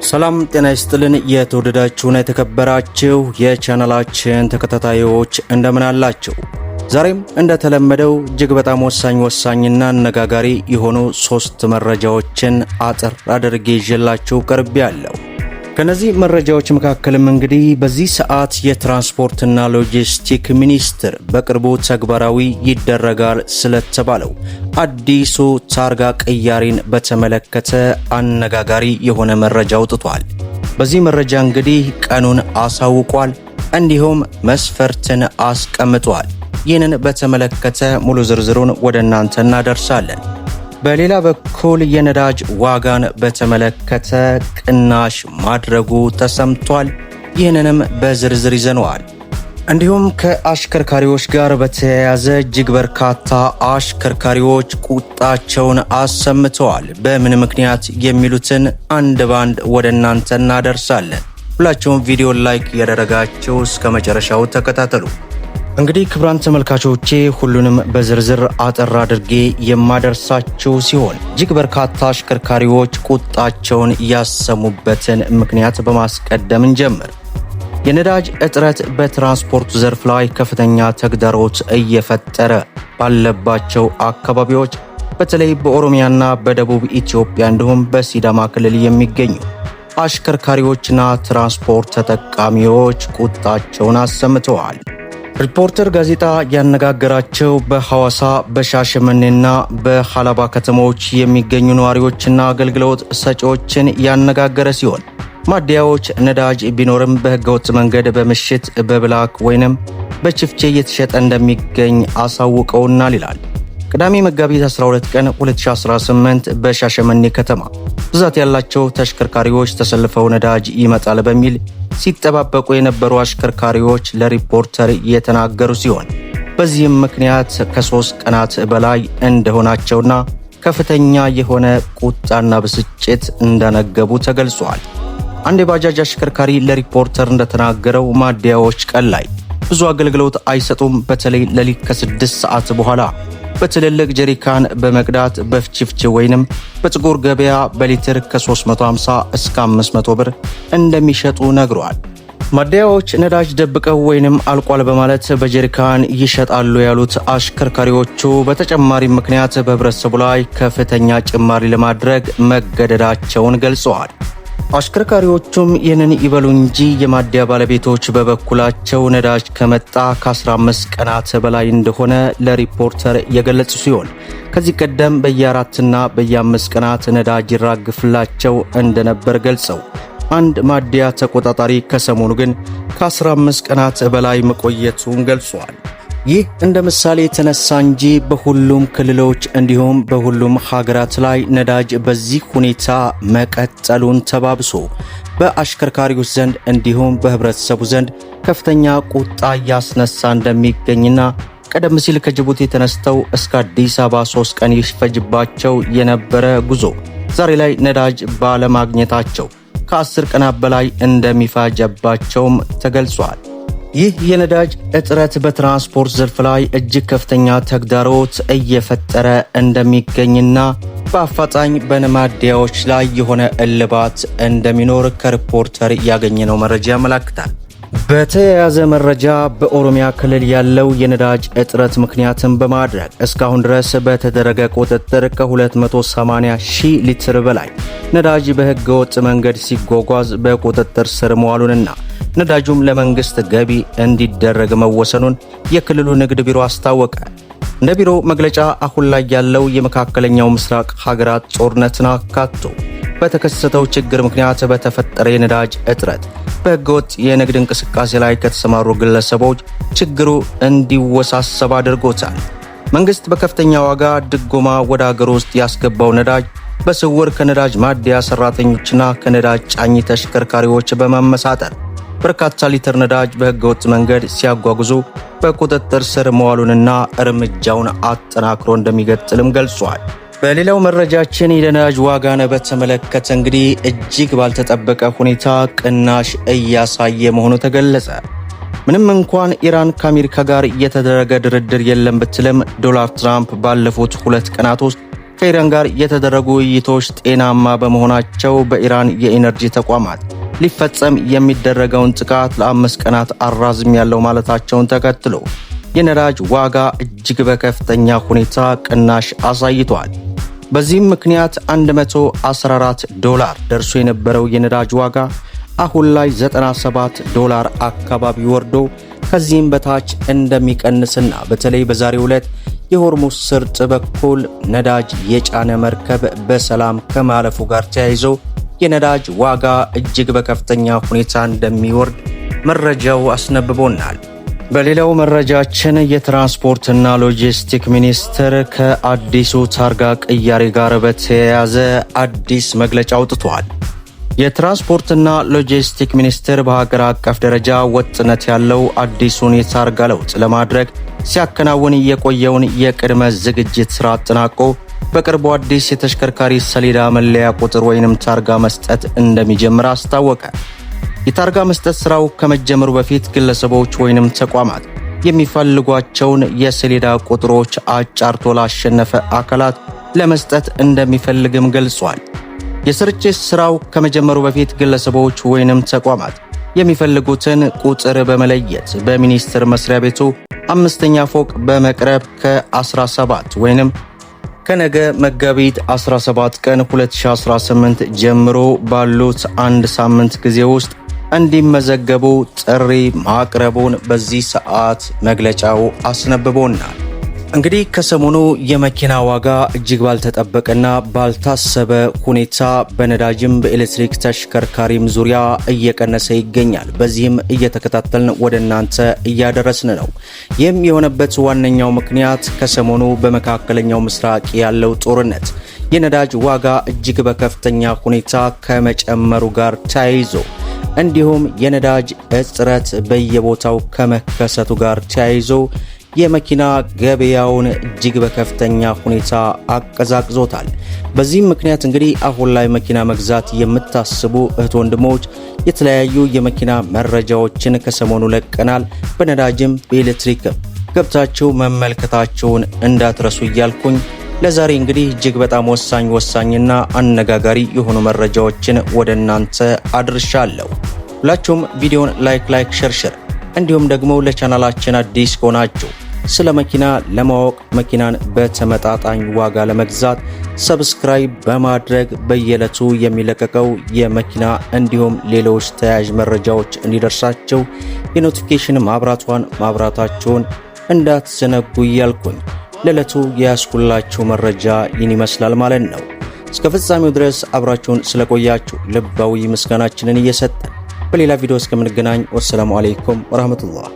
ሰላም ጤና ይስጥልን የተወደዳችሁና የተከበራችሁ የቻናላችን ተከታታዮች እንደምን አላችሁ? ዛሬም እንደተለመደው እጅግ በጣም ወሳኝና አነጋጋሪ የሆኑ 3 መረጃዎችን አጥር አድርጌ ይዤላችሁ ቀርቤያለሁ። ከነዚህ መረጃዎች መካከልም እንግዲህ በዚህ ሰዓት የትራንስፖርትና ሎጂስቲክ ሚኒስቴር በቅርቡ ተግባራዊ ይደረጋል ስለተባለው አዲሱ ታርጋ ቅያሪን በተመለከተ አነጋጋሪ የሆነ መረጃ አውጥቷል። በዚህ መረጃ እንግዲህ ቀኑን አሳውቋል፣ እንዲሁም መስፈርትን አስቀምጧል። ይህንን በተመለከተ ሙሉ ዝርዝሩን ወደ እናንተ እናደርሳለን። በሌላ በኩል የነዳጅ ዋጋን በተመለከተ ቅናሽ ማድረጉ ተሰምቷል። ይህንንም በዝርዝር ይዘነዋል። እንዲሁም ከአሽከርካሪዎች ጋር በተያያዘ እጅግ በርካታ አሽከርካሪዎች ቁጣቸውን አሰምተዋል። በምን ምክንያት የሚሉትን አንድ ባንድ ወደ እናንተ እናደርሳለን። ሁላችሁም ቪዲዮ ላይክ ያደረጋችሁ እስከ መጨረሻው ተከታተሉ። እንግዲህ ክቡራን ተመልካቾቼ ሁሉንም በዝርዝር አጠር አድርጌ የማደርሳችሁ ሲሆን እጅግ በርካታ አሽከርካሪዎች ቁጣቸውን ያሰሙበትን ምክንያት በማስቀደም እንጀምር። የነዳጅ እጥረት በትራንስፖርት ዘርፍ ላይ ከፍተኛ ተግዳሮት እየፈጠረ ባለባቸው አካባቢዎች በተለይ በኦሮሚያና በደቡብ ኢትዮጵያ እንዲሁም በሲዳማ ክልል የሚገኙ አሽከርካሪዎችና ትራንስፖርት ተጠቃሚዎች ቁጣቸውን አሰምተዋል። ሪፖርተር ጋዜጣ ያነጋገራቸው በሐዋሳ በሻሸመኔና በሐላባ ከተሞች የሚገኙ ነዋሪዎችና አገልግሎት ሰጪዎችን ያነጋገረ ሲሆን ማደያዎች ነዳጅ ቢኖርም በህገወጥ መንገድ በምሽት በብላክ ወይንም በችፍቼ እየተሸጠ እንደሚገኝ አሳውቀውናል ይላል። ቅዳሜ መጋቢት 12 ቀን 2018 በሻሸመኔ ከተማ ብዛት ያላቸው ተሽከርካሪዎች ተሰልፈው ነዳጅ ይመጣል በሚል ሲጠባበቁ የነበሩ አሽከርካሪዎች ለሪፖርተር የተናገሩ ሲሆን በዚህም ምክንያት ከ3 ቀናት በላይ እንደሆናቸውና ከፍተኛ የሆነ ቁጣና ብስጭት እንደነገቡ ተገልጿል። አንድ የባጃጅ አሽከርካሪ ለሪፖርተር እንደተናገረው ማደያዎች ቀን ላይ ብዙ አገልግሎት አይሰጡም። በተለይ ሌሊት ከ6 ሰዓት በኋላ በትልልቅ ጀሪካን በመቅዳት በፍችፍች ወይንም በጥቁር ገበያ በሊትር ከ350 እስከ 500 ብር እንደሚሸጡ ነግሯል። ማደያዎች ነዳጅ ደብቀው ወይንም አልቋል በማለት በጀሪካን ይሸጣሉ ያሉት አሽከርካሪዎቹ በተጨማሪ ምክንያት በህብረተሰቡ ላይ ከፍተኛ ጭማሪ ለማድረግ መገደዳቸውን ገልጸዋል። አሽከርካሪዎቹም ይህንን ይበሉ እንጂ የማደያ ባለቤቶች በበኩላቸው ነዳጅ ከመጣ ከ15 ቀናት በላይ እንደሆነ ለሪፖርተር የገለጹ ሲሆን ከዚህ ቀደም በየ4ና በየ5 ቀናት ነዳጅ ይራግፍላቸው እንደነበር ገልጸው አንድ ማደያ ተቆጣጣሪ ከሰሞኑ ግን ከ15 ቀናት በላይ መቆየቱን ገልጿል። ይህ እንደ ምሳሌ የተነሳ እንጂ በሁሉም ክልሎች እንዲሁም በሁሉም ሀገራት ላይ ነዳጅ በዚህ ሁኔታ መቀጠሉን ተባብሶ በአሽከርካሪዎች ዘንድ እንዲሁም በህብረተሰቡ ዘንድ ከፍተኛ ቁጣ ያስነሳ እንደሚገኝና ቀደም ሲል ከጅቡቲ ተነስተው እስከ አዲስ አበባ 3 ቀን ይፈጅባቸው የነበረ ጉዞ ዛሬ ላይ ነዳጅ ባለማግኘታቸው ከ10 ቀናት በላይ እንደሚፈጅባቸውም ተገልጿል። ይህ የነዳጅ እጥረት በትራንስፖርት ዘርፍ ላይ እጅግ ከፍተኛ ተግዳሮት እየፈጠረ እንደሚገኝና በአፋጣኝ በማደያዎች ላይ የሆነ እልባት እንደሚኖር ከሪፖርተር ያገኘነው መረጃ ያመለክታል። በተያያዘ መረጃ በኦሮሚያ ክልል ያለው የነዳጅ እጥረት ምክንያትን በማድረግ እስካሁን ድረስ በተደረገ ቁጥጥር ከ280 ሺህ ሊትር በላይ ነዳጅ በህገወጥ መንገድ ሲጓጓዝ በቁጥጥር ስር መዋሉንና ነዳጁም ለመንግስት ገቢ እንዲደረግ መወሰኑን የክልሉ ንግድ ቢሮ አስታወቀ። እንደ ቢሮ መግለጫ አሁን ላይ ያለው የመካከለኛው ምስራቅ ሀገራት ጦርነትን አካቶ በተከሰተው ችግር ምክንያት በተፈጠረ የነዳጅ እጥረት በህገወጥ የንግድ እንቅስቃሴ ላይ ከተሰማሩ ግለሰቦች ችግሩ እንዲወሳሰብ አድርጎታል። መንግስት በከፍተኛ ዋጋ ድጎማ ወደ ሀገር ውስጥ ያስገባው ነዳጅ በስውር ከነዳጅ ማደያ ሰራተኞችና ከነዳጅ ጫኝ ተሽከርካሪዎች በመመሳጠር በርካታ ሊትር ነዳጅ በህገወጥ መንገድ ሲያጓጉዙ በቁጥጥር ስር መዋሉንና እርምጃውን አጠናክሮ እንደሚቀጥልም ገልጿል። በሌላው መረጃችን የነዳጅ ዋጋን በተመለከተ እንግዲህ እጅግ ባልተጠበቀ ሁኔታ ቅናሽ እያሳየ መሆኑ ተገለጸ። ምንም እንኳን ኢራን ከአሜሪካ ጋር የተደረገ ድርድር የለም ብትልም ዶናልድ ትራምፕ ባለፉት 2 ቀናት ውስጥ ከኢራን ጋር የተደረጉ ውይይቶች ጤናማ በመሆናቸው በኢራን የኢነርጂ ተቋማት ሊፈጸም የሚደረገውን ጥቃት ለ5 ቀናት አራዝም ያለው ማለታቸውን ተከትሎ የነዳጅ ዋጋ እጅግ በከፍተኛ ሁኔታ ቅናሽ አሳይቷል። በዚህም ምክንያት $114 ደርሶ የነበረው የነዳጅ ዋጋ አሁን ላይ $97 አካባቢ ወርዶ ከዚህም በታች እንደሚቀንስና በተለይ በዛሬው ዕለት የሆርሙዝ ሰርጥ በኩል ነዳጅ የጫነ መርከብ በሰላም ከማለፉ ጋር ተያይዞ የነዳጅ ዋጋ እጅግ በከፍተኛ ሁኔታ እንደሚወርድ መረጃው አስነብቦናል። በሌላው መረጃችን የትራንስፖርትና ሎጂስቲክ ሚኒስቴር ከአዲሱ ታርጋ ቅያሬ ጋር በተያያዘ አዲስ መግለጫ አውጥቷል። የትራንስፖርትና ሎጂስቲክ ሚኒስቴር በሀገር አቀፍ ደረጃ ወጥነት ያለው አዲሱን የታርጋ ለውጥ ለማድረግ ሲያከናውን የቆየውን የቅድመ ዝግጅት ስራ አጠናቆ በቅርቡ አዲስ የተሽከርካሪ ሰሌዳ መለያ ቁጥር ወይንም ታርጋ መስጠት እንደሚጀምር አስታወቀ። የታርጋ መስጠት ስራው ከመጀመሩ በፊት ግለሰቦች ወይንም ተቋማት የሚፈልጓቸውን የሰሌዳ ቁጥሮች አጫርቶ ላሸነፈ አካላት ለመስጠት እንደሚፈልግም ገልጿል። የስርጭት ስራው ከመጀመሩ በፊት ግለሰቦች ወይንም ተቋማት የሚፈልጉትን ቁጥር በመለየት በሚኒስቴር መስሪያ ቤቱ 5ኛ ፎቅ በመቅረብ ከ17 ወይንም ከነገ መጋቢት 17 ቀን 2018 ጀምሮ ባሉት አንድ ሳምንት ጊዜ ውስጥ እንዲመዘገቡ ጥሪ ማቅረቡን በዚህ ሰዓት መግለጫው አስነብቦናል። እንግዲህ ከሰሞኑ የመኪና ዋጋ እጅግ ባልተጠበቀና ባልታሰበ ሁኔታ በነዳጅም በኤሌክትሪክ ተሽከርካሪም ዙሪያ እየቀነሰ ይገኛል። በዚህም እየተከታተልን ወደ እናንተ እያደረስን ነው። ይህም የሆነበት ዋነኛው ምክንያት ከሰሞኑ በመካከለኛው ምስራቅ ያለው ጦርነት የነዳጅ ዋጋ እጅግ በከፍተኛ ሁኔታ ከመጨመሩ ጋር ተያይዞ እንዲሁም የነዳጅ እጥረት በየቦታው ከመከሰቱ ጋር ተያይዞ የመኪና ገበያውን እጅግ በከፍተኛ ሁኔታ አቀዛቅዞታል። በዚህም ምክንያት እንግዲህ አሁን ላይ መኪና መግዛት የምታስቡ እህት ወንድሞች የተለያዩ የመኪና መረጃዎችን ከሰሞኑ ለቀናል። በነዳጅም በኤሌክትሪክም ገብታችሁ መመልከታችሁን እንዳትረሱ እያልኩኝ ለዛሬ እንግዲህ እጅግ በጣም ወሳኝና አነጋጋሪ የሆኑ መረጃዎችን ወደ እናንተ አድርሻለሁ። ሁላችሁም ቪዲዮን ላይክ ሸር እንዲሁም ደግሞ ለቻናላችን አዲስ ከሆናችሁ ስለ መኪና ለማወቅ መኪናን በተመጣጣኝ ዋጋ ለመግዛት ሰብስክራይብ በማድረግ በየዕለቱ የሚለቀቀው የመኪና እንዲሁም ሌሎች ተያያዥ መረጃዎች እንዲደርሳቸው የኖቲፊኬሽን ማብራታችሁን እንዳትዘነጉ እያልኩኝ ለዕለቱ ያስኩላችሁ መረጃ ይህን ይመስላል ማለት ነው። እስከ ፍጻሜው ድረስ አብራችሁን ስለቆያችሁ ልባዊ ምስጋናችንን እየሰጠን በሌላ ቪዲዮ እስከምንገናኝ ወሰላሙ አለይኩም ወራህመቱላህ።